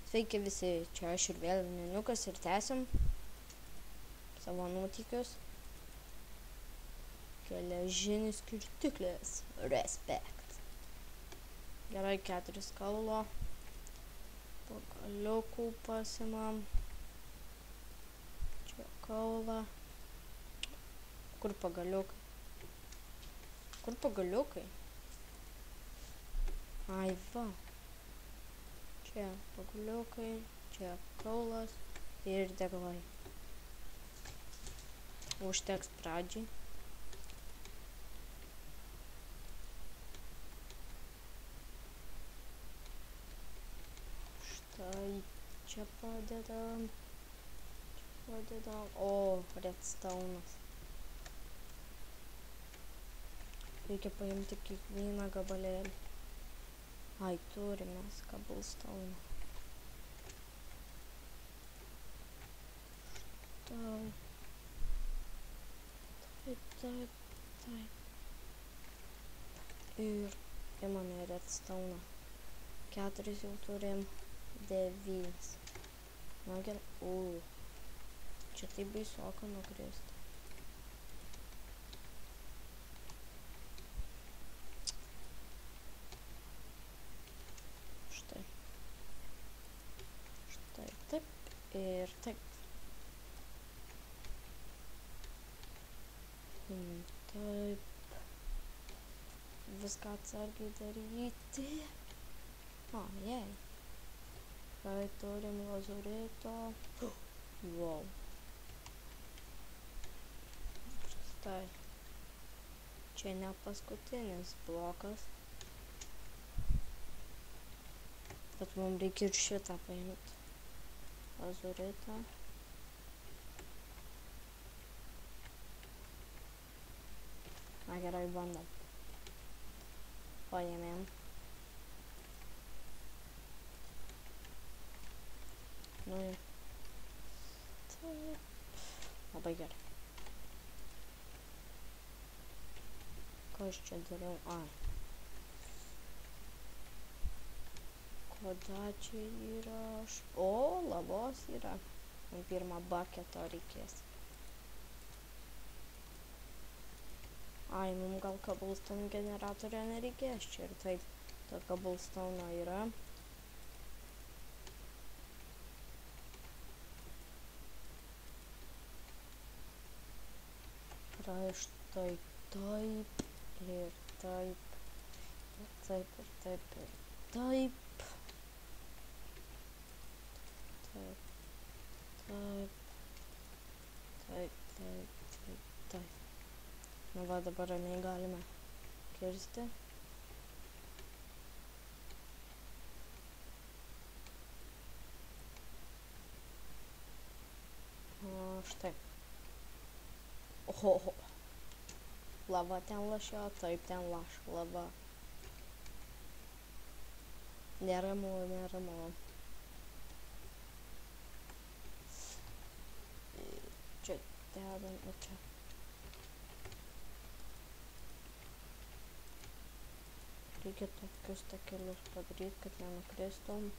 Sveiki visi, čia aš ir vėl Neniukas ir tęsim savo nuotykius. Geležinis kirtiklis, respekt. Gerai, 4 kaulo. Pagaliukų pasimam. Čia kaulą. Kur pagaliukai? Kur pagaliukai? Ai va. Čia pagaliukai, čia kaulas ir deglai. Užteks pradžiai. Štai čia padedam. O, redstone'as. Reikia paimti kiekvieną gabalėlį. Ai, turime cobblestone. Taip. Ir imame redstone. 4 jau turim, 9. Na gerai. Čia taip baisoka nukristi. Štai taip ir taip. Taip. Viską atsargiai daryti. Jei. Štai turim lazurito. Wow. Štai. Čia ne paskutinis blokas. Bet mums reikia ir šitą paimti. Lazuritą. Na gerai, bandom. Paėmėm. Nu ir. Taip. Labai gerai. Ką aš čia dariau? Kada čia yra? O, lavos yra. Man pirmą bucketą reikės. Mums gal cobblestone generatorio nereikės čia ir taip. Ta cobblestone yra. Štai taip ir taip. Ir taip ir taip ir taip. Taip. Nu va, dabar ramiai galime kirsti. Štai. Oho. Lava ten lašėjo, taip ten laša lava. Neramu. Čia dedam ir čia. Reikia tokius takelius padaryti, kad nenukristum.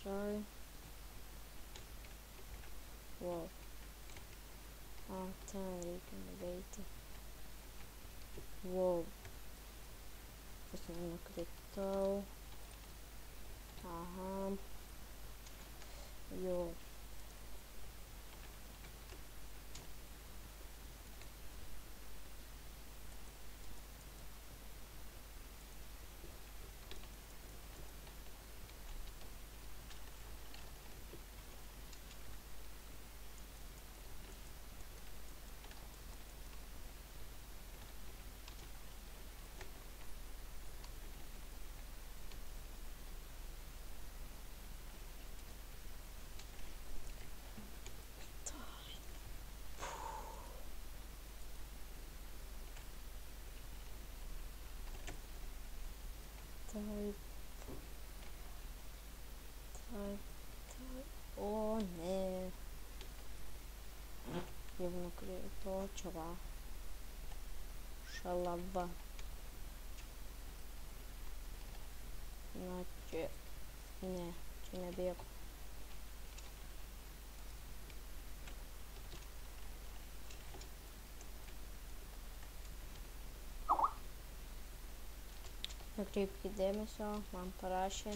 Gerai. Wow. Ten reikia nuveiti. Wow. Aš nenukritau. Aha. Jo. Taip. O ne. Jau nukrito čia va. Šalava. pabėgo. Nekreipkite dėmesio, man parašė.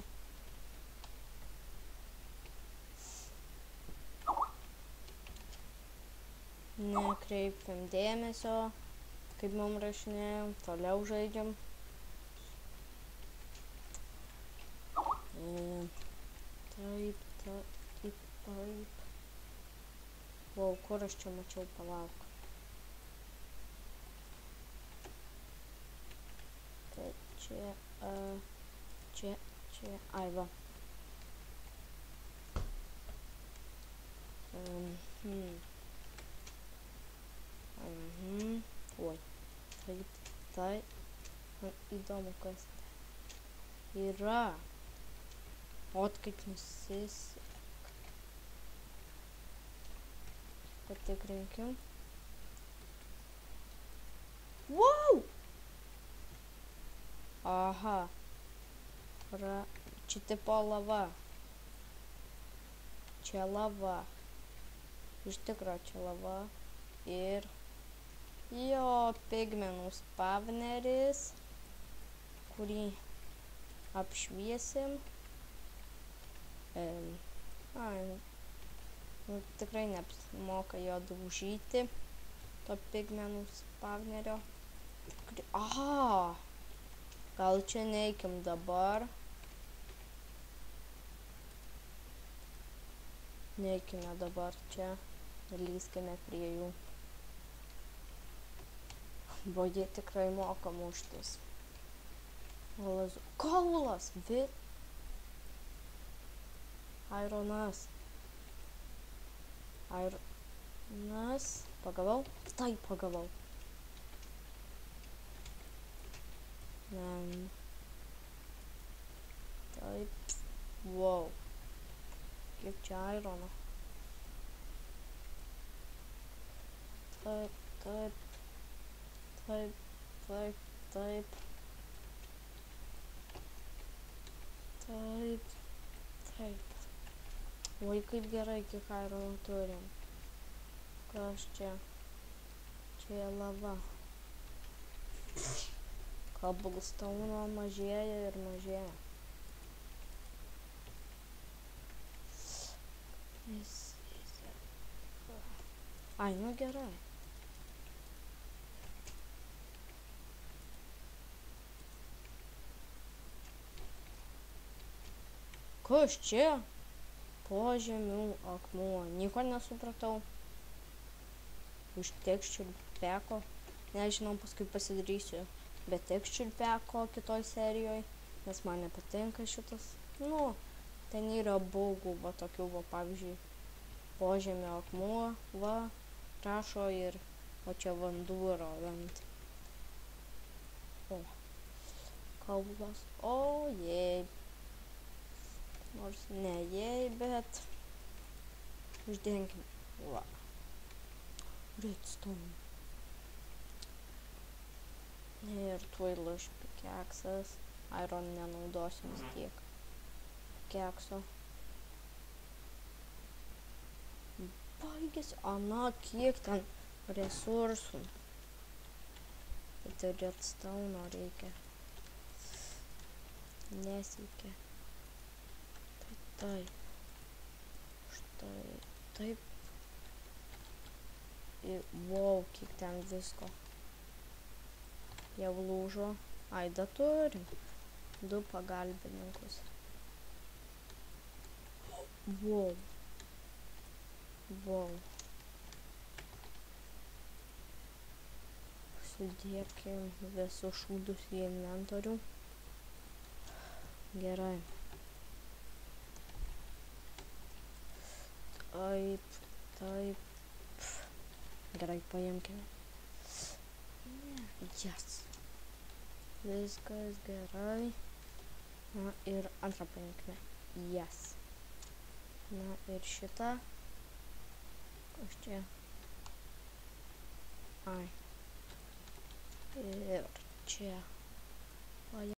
Nekreipkim dėmesio, kaip mums rašinėjom, toliau žaidžiam. Taip. Wow, kur aš čia mačiau, palauk. Čia, ai va. Oi, taip, man įdomu, kas tai yra. Ot, kaip nusisek. Patikrinkim. Wow! Aha. Čia tipo lava. Čia lava. Iš tikro čia lava. Ir jo pigmenų spawneris, kurį apšviesim. Tikrai neapsimoka jo daužyti, to pigmenų spawnerio. Aha! Gal čia neikim dabar. Neikime dabar čia. Lyskime prie jų. Bo jie tikrai moka muštis. Kaulas! Ironas. Pagavau? Taip, pagavau. Taip. Wow. Kiek čia irono. Taip. Oi, kaip gerai, kiek irono turim. Kas čia? Čia lava. Cobblestone mažėja ir mažėja. Ai, nu gerai. Kas čia? Požemių akmuo. Nieko nesupratau. Iš texture pack. Nežinau, paskui pasidarysiu be texture pack kitoj serijoj, nes man nepatinka šitas. Nu, ten yra bugų, va tokių, va pavyzdžiui, požemio akmuo, va, rašo ir, o čia vanduo ant. O, kaulas, o jei. Nors ne jei, bet uždenkim. Va. Redstone. Ir tuoj luš pikeksas. Iron nenaudosim vis tiek. Kekso. Baigėsi. Ana, kiek ten resursų. Bet redstone reikia. Nesiekia. Taip. Štai. Taip. Ir wow, kiek ten visko. Jau lūžo. Ai, da turim. 2 pagalbininkus. Wow. Sudėkim visus šūdus į inventorių. Gerai. Taip. Gerai, paimkime. Yes. Viskas gerai. Na ir antrą paimkime. Yes. Na ir šitą. Kas čia? Ai. Ir čia.